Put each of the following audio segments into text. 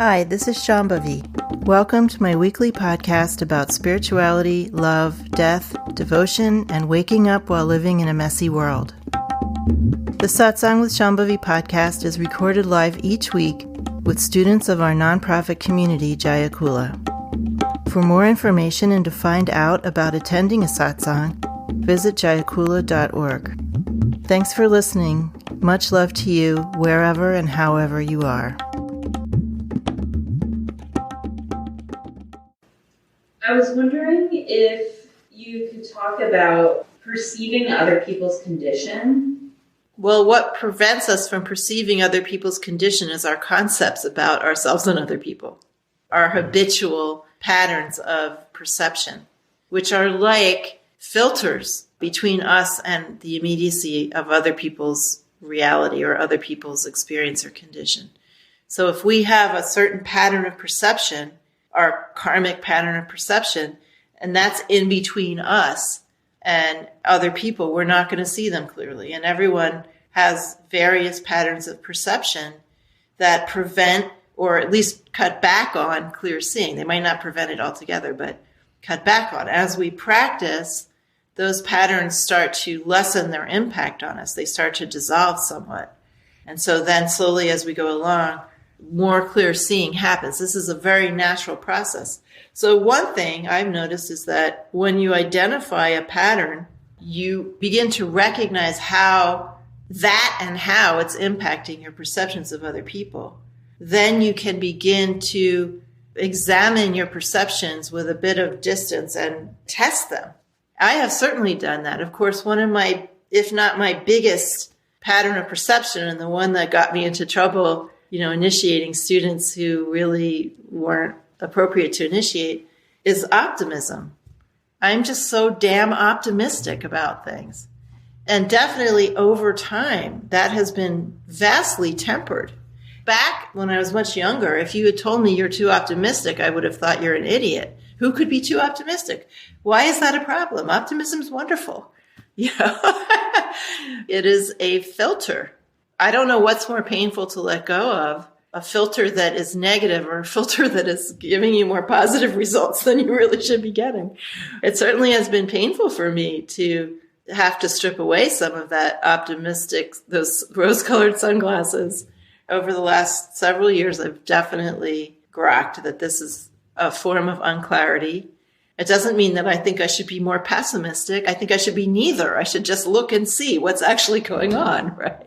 Hi, this is Shambhavi. Welcome to my weekly podcast about spirituality, love, death, devotion, and waking up while living in a messy world. The Satsang with Shambhavi podcast is recorded live each week with students of our nonprofit community, Jaya Kula. For more information and to find out about attending a satsang, visit jayakula.org. Thanks for listening. Much love to you, wherever and however you are. I was wondering if you could talk about perceiving other people's condition. Well, what prevents us from perceiving other people's condition is our concepts about ourselves and other people, our habitual patterns of perception, which are like filters between us and the immediacy of other people's reality or other people's experience or condition. So if we have a certain pattern of perception, our karmic pattern of perception, and that's in between us and other people, we're not going to see them clearly. And everyone has various patterns of perception that prevent or at least cut back on clear seeing. They might not prevent it altogether, but cut back on. As we practice, those patterns start to lessen their impact on us. They start to dissolve somewhat. And so then slowly as we go along, more clear seeing happens. This is a very natural process. So one thing I've noticed is that when you identify a pattern, you begin to recognize how it's impacting your perceptions of other people. Then you can begin to examine your perceptions with a bit of distance and test them. I have certainly done that. Of course, one of my, if not my biggest pattern of perception, and the one that got me into trouble, initiating students who really weren't appropriate to initiate, is optimism. I'm just so damn optimistic about things. And definitely over time, that has been vastly tempered. Back when I was much younger, if you had told me you're too optimistic, I would have thought you're an idiot. Who could be too optimistic? Why is that a problem? Optimism is wonderful. It is a filter. I don't know what's more painful to let go of, a filter that is negative or a filter that is giving you more positive results than you really should be getting. It certainly has been painful for me to have to strip away some of that optimistic, those rose-colored sunglasses. Over the last several years, I've definitely grokked that this is a form of unclarity. It doesn't mean that I think I should be more pessimistic. I think I should be neither. I should just look and see what's actually going on, right?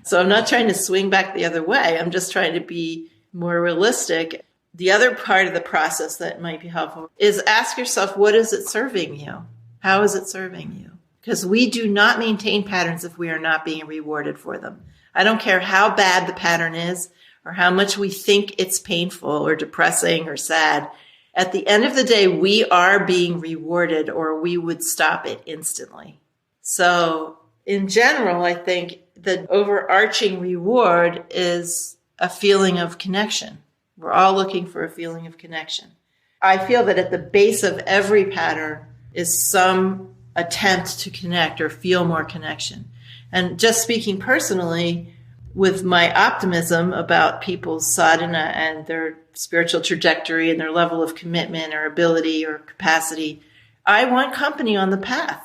So I'm not trying to swing back the other way. I'm just trying to be more realistic. The other part of the process that might be helpful is ask yourself, what is it serving you? How is it serving you? Because we do not maintain patterns if we are not being rewarded for them. I don't care how bad the pattern is or how much we think it's painful or depressing or sad. At the end of the day, we are being rewarded or we would stop it instantly. So in general, I think the overarching reward is a feeling of connection. We're all looking for a feeling of connection. I feel that at the base of every pattern is some attempt to connect or feel more connection. And just speaking personally, with my optimism about people's sadhana and their spiritual trajectory and their level of commitment or ability or capacity, I want company on the path.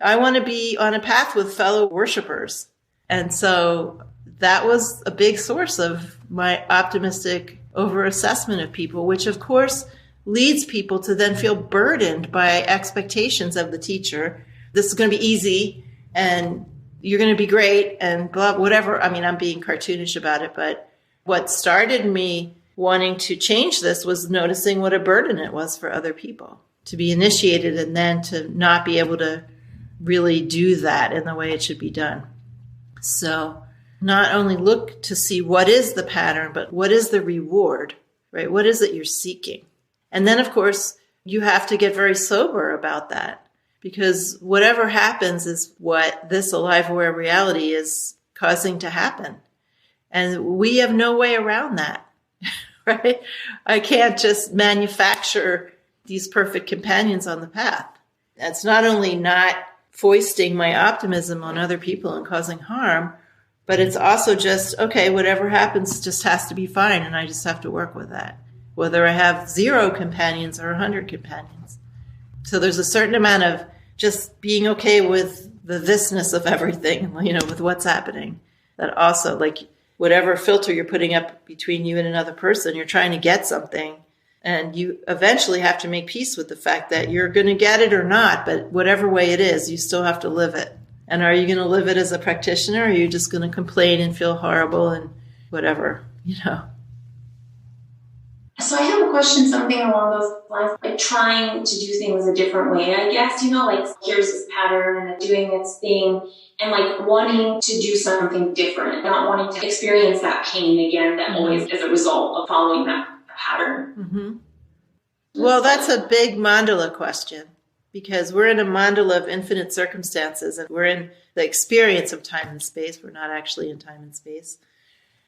I want to be on a path with fellow worshipers. And so that was a big source of my optimistic overassessment of people, which of course leads people to then feel burdened by expectations of the teacher. This is going to be easy and you're going to be great and blah, whatever. I mean, I'm being cartoonish about it, but what started me wanting to change this was noticing what a burden it was for other people to be initiated and then to not be able to really do that in the way it should be done. So not only look to see what is the pattern, but what is the reward, right? What is it you're seeking? And then, of course, you have to get very sober about that because whatever happens is what this alive, aware reality is causing to happen. And we have no way around that, right? I can't just manufacture these perfect companions on the path. That's not only not foisting my optimism on other people and causing harm, But it's also just, okay, whatever happens just has to be fine, and I just have to work with that, whether I have 0 companions or 100 companions. So there's a certain amount of just being okay with the thisness of everything, with what's happening. That also, like, whatever filter you're putting up between you and another person, you're trying to get something, and you eventually have to make peace with the fact that you're going to get it or not, but whatever way it is, you still have to live it. And are you going to live it as a practitioner, or are you just going to complain and feel horrible and whatever, So I have a question, something along those lines, like trying to do things a different way, I guess, like here's this pattern and doing this thing, and like wanting to do something different, not wanting to experience that pain again that always is a result of following that pattern. Mm-hmm. Well, that's a big mandala question, because we're in a mandala of infinite circumstances, and we're in the experience of time and space. We're not actually in time and space.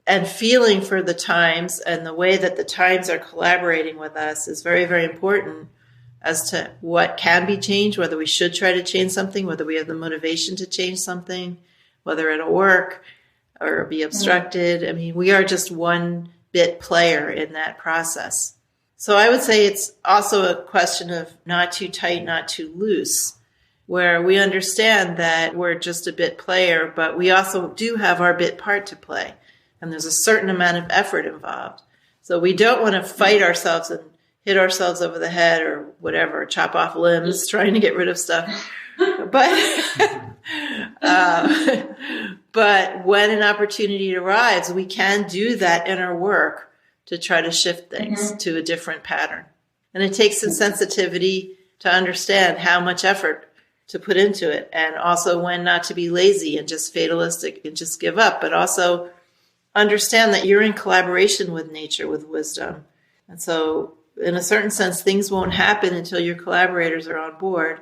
And feeling for the times and the way that the times are collaborating with us is very, very important as to what can be changed, whether we should try to change something, whether we have the motivation to change something, whether it'll work or be obstructed. I mean, we are just one bit player in that process. So I would say it's also a question of not too tight, not too loose, where we understand that we're just a bit player, but we also do have our bit part to play. And there's a certain amount of effort involved. So we don't want to fight ourselves and hit ourselves over the head or whatever, chop off limbs, trying to get rid of stuff. But when an opportunity arrives, we can do that inner work to try to shift things to a different pattern. And it takes some sensitivity to understand how much effort to put into it, and also when not to be lazy and just fatalistic and just give up, but also understand that you're in collaboration with nature, with wisdom. And so in a certain sense, things won't happen until your collaborators are on board.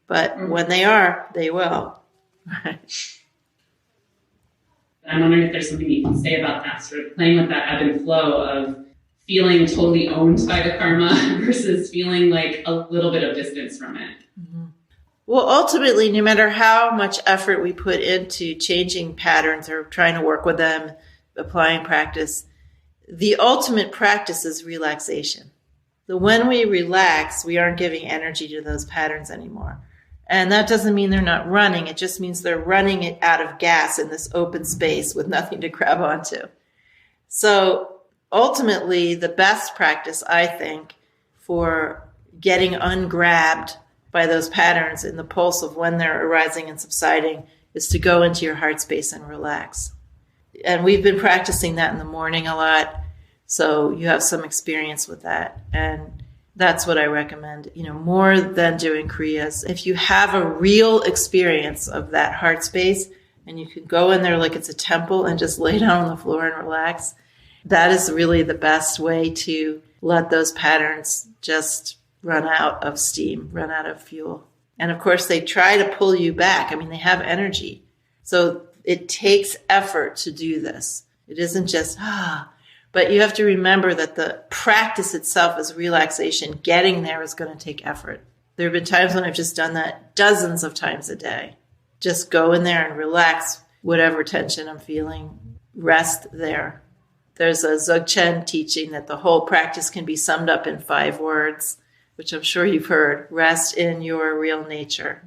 But when they are, they will. I'm wondering if there's something you can say about that, sort of playing with that ebb and flow of feeling totally owned by the karma versus feeling like a little bit of distance from it. Mm-hmm. Well, ultimately, no matter how much effort we put into changing patterns or trying to work with them, applying practice, the ultimate practice is relaxation. So when we relax, we aren't giving energy to those patterns anymore. And that doesn't mean they're not running. It just means they're running it out of gas in this open space with nothing to grab onto. So ultimately, the best practice, I think, for getting ungrabbed by those patterns in the pulse of when they're arising and subsiding is to go into your heart space and relax. And we've been practicing that in the morning a lot, so you have some experience with that. And that's what I recommend, more than doing Kriyas. If you have a real experience of that heart space and you can go in there like it's a temple and just lay down on the floor and relax, that is really the best way to let those patterns just run out of steam, run out of fuel. And of course, they try to pull you back. I mean, they have energy. So it takes effort to do this. It isn't just, but you have to remember that the practice itself is relaxation. Getting there is going to take effort. There have been times when I've just done that dozens of times a day. Just go in there and relax whatever tension I'm feeling. Rest there. There's a Dzogchen teaching that the whole practice can be summed up in 5 words, which I'm sure you've heard. Rest in your real nature.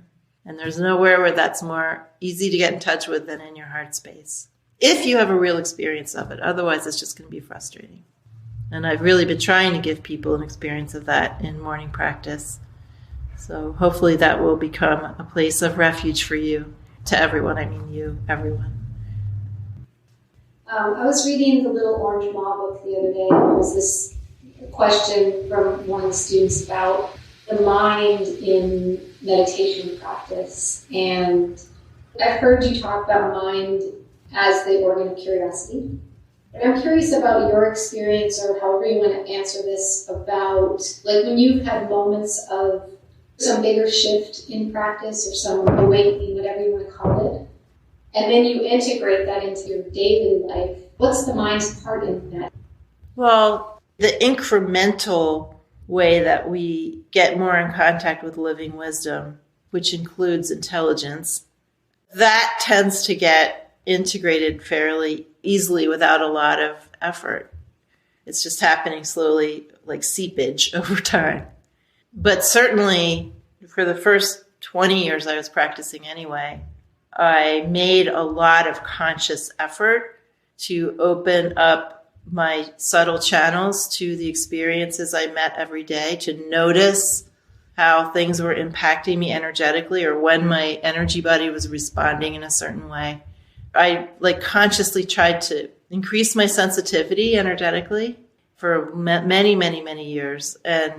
And there's nowhere where that's more easy to get in touch with than in your heart space, if you have a real experience of it. Otherwise, it's just going to be frustrating. And I've really been trying to give people an experience of that in morning practice. So hopefully that will become a place of refuge for you, to everyone. I mean you, everyone. I was reading the Little Orange Law book the other day, and there was this question from one of the students about the mind in meditation practice. And I've heard you talk about mind as the organ of curiosity. And I'm curious about your experience, or however you want to answer this, about like when you've had moments of some bigger shift in practice or some awakening, whatever you want to call it, and then you integrate that into your daily life. What's the mind's part in that? Well, the incremental way that we get more in contact with living wisdom, which includes intelligence, that tends to get integrated fairly easily without a lot of effort. It's just happening slowly, like seepage over time. But certainly for the first 20 years I was practicing anyway, I made a lot of conscious effort to open up my subtle channels to the experiences I met every day, to notice how things were impacting me energetically or when my energy body was responding in a certain way. I consciously tried to increase my sensitivity energetically for many, many, many years. And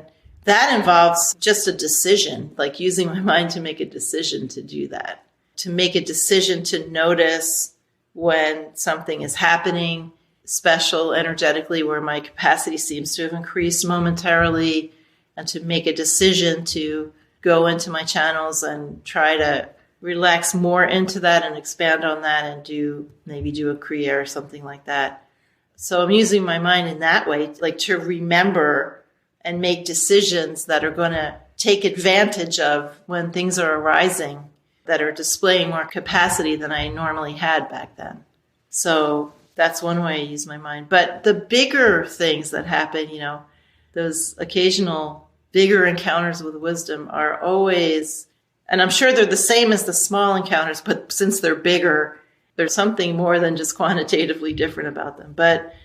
that involves just a decision, like using my mind to make a decision to do that, to make a decision to notice when something is happening special energetically where my capacity seems to have increased momentarily, and to make a decision to go into my channels and try to relax more into that and expand on that and maybe do a Kriya or something like that. So I'm using my mind in that way, like to remember and make decisions that are going to take advantage of when things are arising that are displaying more capacity than I normally had back then. So that's one way I use my mind. But the bigger things that happen, those occasional bigger encounters with wisdom are always, and I'm sure they're the same as the small encounters, but since they're bigger, there's something more than just quantitatively different about them. But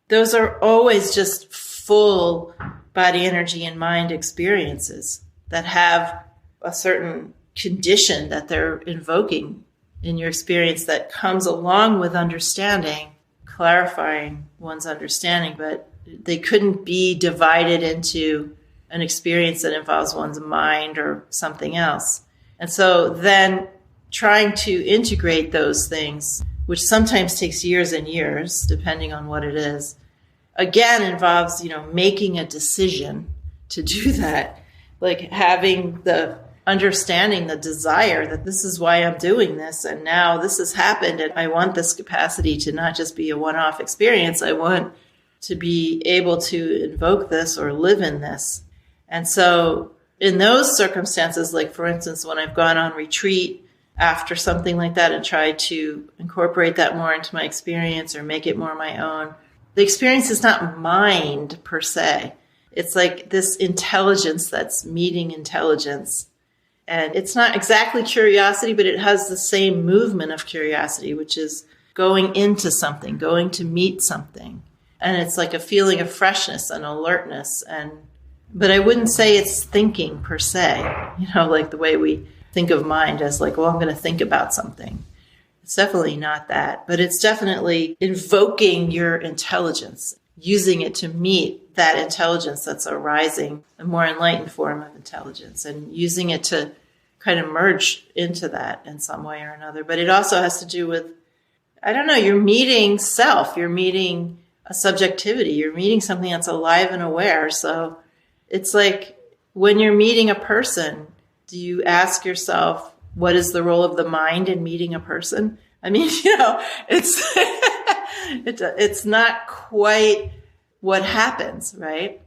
those are always just full body energy and mind experiences that have a certain condition that they're invoking in your experience that comes along with understanding, clarifying one's understanding, but they couldn't be divided into an experience that involves one's mind or something else. And so then trying to integrate those things, which sometimes takes years and years, depending on what it is, again involves, making a decision to do that, like having the understanding, the desire that this is why I'm doing this. And now this has happened. And I want this capacity to not just be a one-off experience. I want to be able to invoke this or live in this. And so in those circumstances, like for instance, when I've gone on retreat after something like that and tried to incorporate that more into my experience or make it more my own, the experience is not mind per se. It's like this intelligence that's meeting intelligence. And it's not exactly curiosity, but it has the same movement of curiosity, which is going into something, going to meet something. And it's like a feeling of freshness and alertness. But I wouldn't say it's thinking per se, like the way we think of mind as like, well, I'm going to think about something. It's definitely not that, but it's definitely invoking your intelligence, using it to meet that intelligence that's arising, a more enlightened form of intelligence, and using it to kind of merge into that in some way or another. But it also has to do with, you're meeting self, you're meeting a subjectivity, you're meeting something that's alive and aware. So it's like when you're meeting a person, do you ask yourself, what is the role of the mind in meeting a person? I mean, it's it's not quite what happens, right?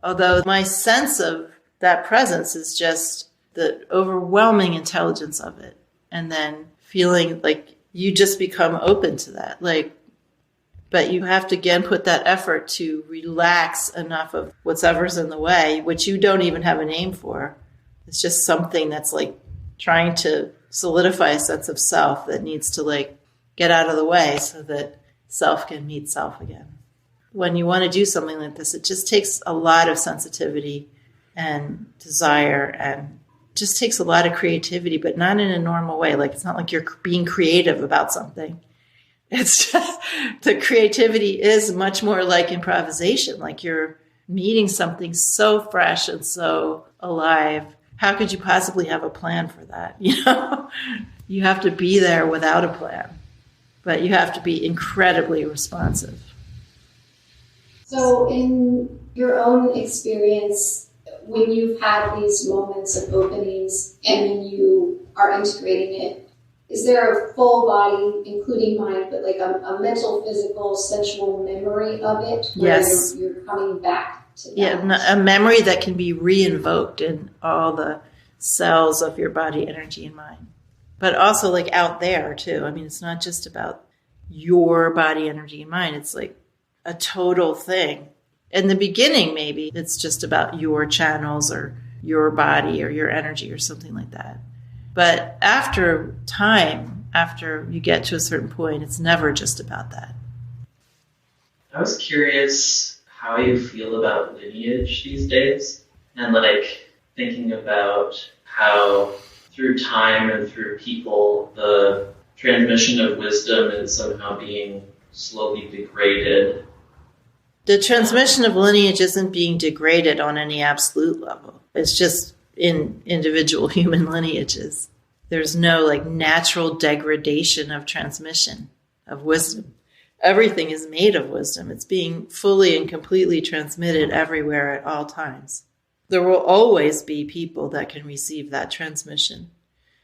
Although my sense of that presence is just the overwhelming intelligence of it. And then feeling like you just become open to that. But you have to, again, put that effort to relax enough of whatever's in the way, which you don't even have a name for. It's just something that's like trying to solidify a sense of self that needs to get out of the way so that self can meet self again. When you want to do something like this, it just takes a lot of sensitivity and desire, and just takes a lot of creativity, but not in a normal way. It's not like you're being creative about something. It's just, the creativity is much more like improvisation, like you're meeting something so fresh and so alive. How could you possibly have a plan for that? You have to be there without a plan, but you have to be incredibly responsive. So in your own experience, when you've had these moments of openings and then you are integrating it, is there a full body, including mind, but like a mental, physical, sensual memory of it? Yes. You're coming back to that. Yeah, a memory that can be re-invoked in all the cells of your body, energy, and mind. but also like out there too. I mean, it's not just about your body, energy, and mind. It's like a total thing. In the beginning, maybe it's just about your channels or your body or your energy or something like that. But after time, after you get to a certain point, it's never just about that. I was curious how you feel about lineage these days, and like thinking about how through time and through people, the transmission of wisdom is somehow being slowly degraded. The transmission of lineage isn't being degraded on any absolute level. It's just in individual human lineages. There's no like natural degradation of transmission of wisdom. Everything is made of wisdom. It's being fully and completely transmitted everywhere at all times. There will always be people that can receive that transmission.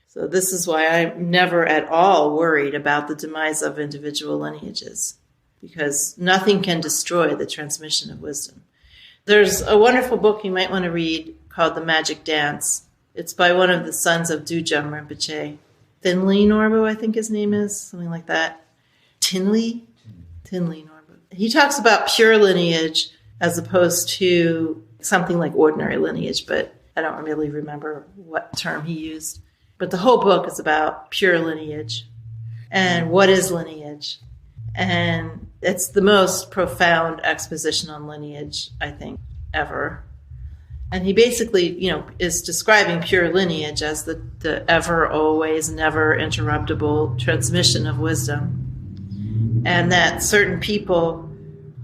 So this is why I'm never at all worried about the demise of individual lineages, because nothing can destroy the transmission of wisdom. There's a wonderful book you might want to read called The Magic Dance. It's by one of the sons of Dujam Rinpoche. Thinley Norbu, I think his name is, something like that. Tinley Norbu. He talks about pure lineage as opposed to something like ordinary lineage, but I don't really remember what term he used. But the whole book is about pure lineage and what is lineage. And it's the most profound exposition on lineage, I think, ever. And he basically, is describing pure lineage as the ever, always, never interruptible transmission of wisdom. And that certain people,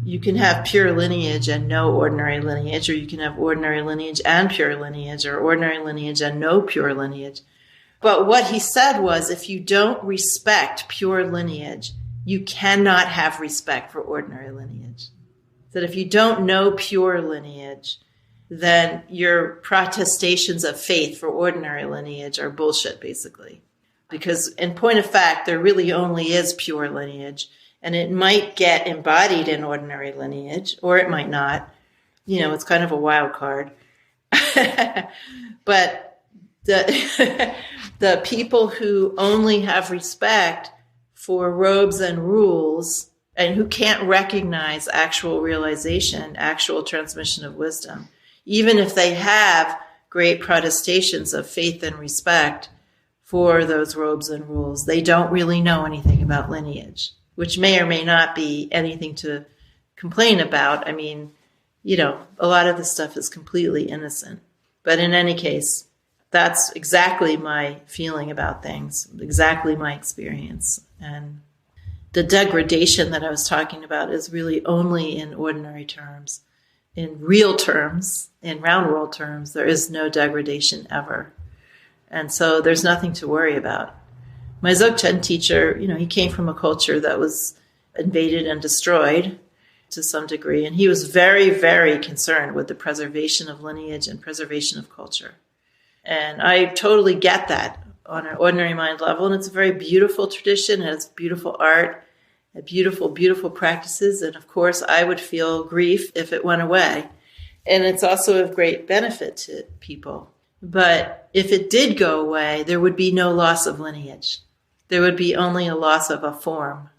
you can have pure lineage and no ordinary lineage, or you can have ordinary lineage and pure lineage, or ordinary lineage and no pure lineage. But what he said was, if you don't respect pure lineage, you cannot have respect for ordinary lineage. That if you don't know pure lineage, then your protestations of faith for ordinary lineage are bullshit, basically. Because in point of fact, there really only is pure lineage, and it might get embodied in ordinary lineage, or it might not. It's kind of a wild card. But the people who only have respect for robes and rules, and who can't recognize actual realization, actual transmission of wisdom, even if they have great protestations of faith and respect for those robes and rules, they don't really know anything about lineage, which may or may not be anything to complain about. I mean, a lot of this stuff is completely innocent. But in any case, that's exactly my feeling about things, exactly my experience. And the degradation that I was talking about is really only in ordinary terms. In real terms, in round world terms, there is no degradation ever. And so there's nothing to worry about. My Dzogchen teacher, he came from a culture that was invaded and destroyed to some degree. And he was very, very concerned with the preservation of lineage and preservation of culture. And I totally get that on an ordinary mind level. And it's a very beautiful tradition. It has beautiful art, beautiful, beautiful practices. And of course, I would feel grief if it went away. And it's also of great benefit to people. But if it did go away, there would be no loss of lineage. There would be only a loss of a form.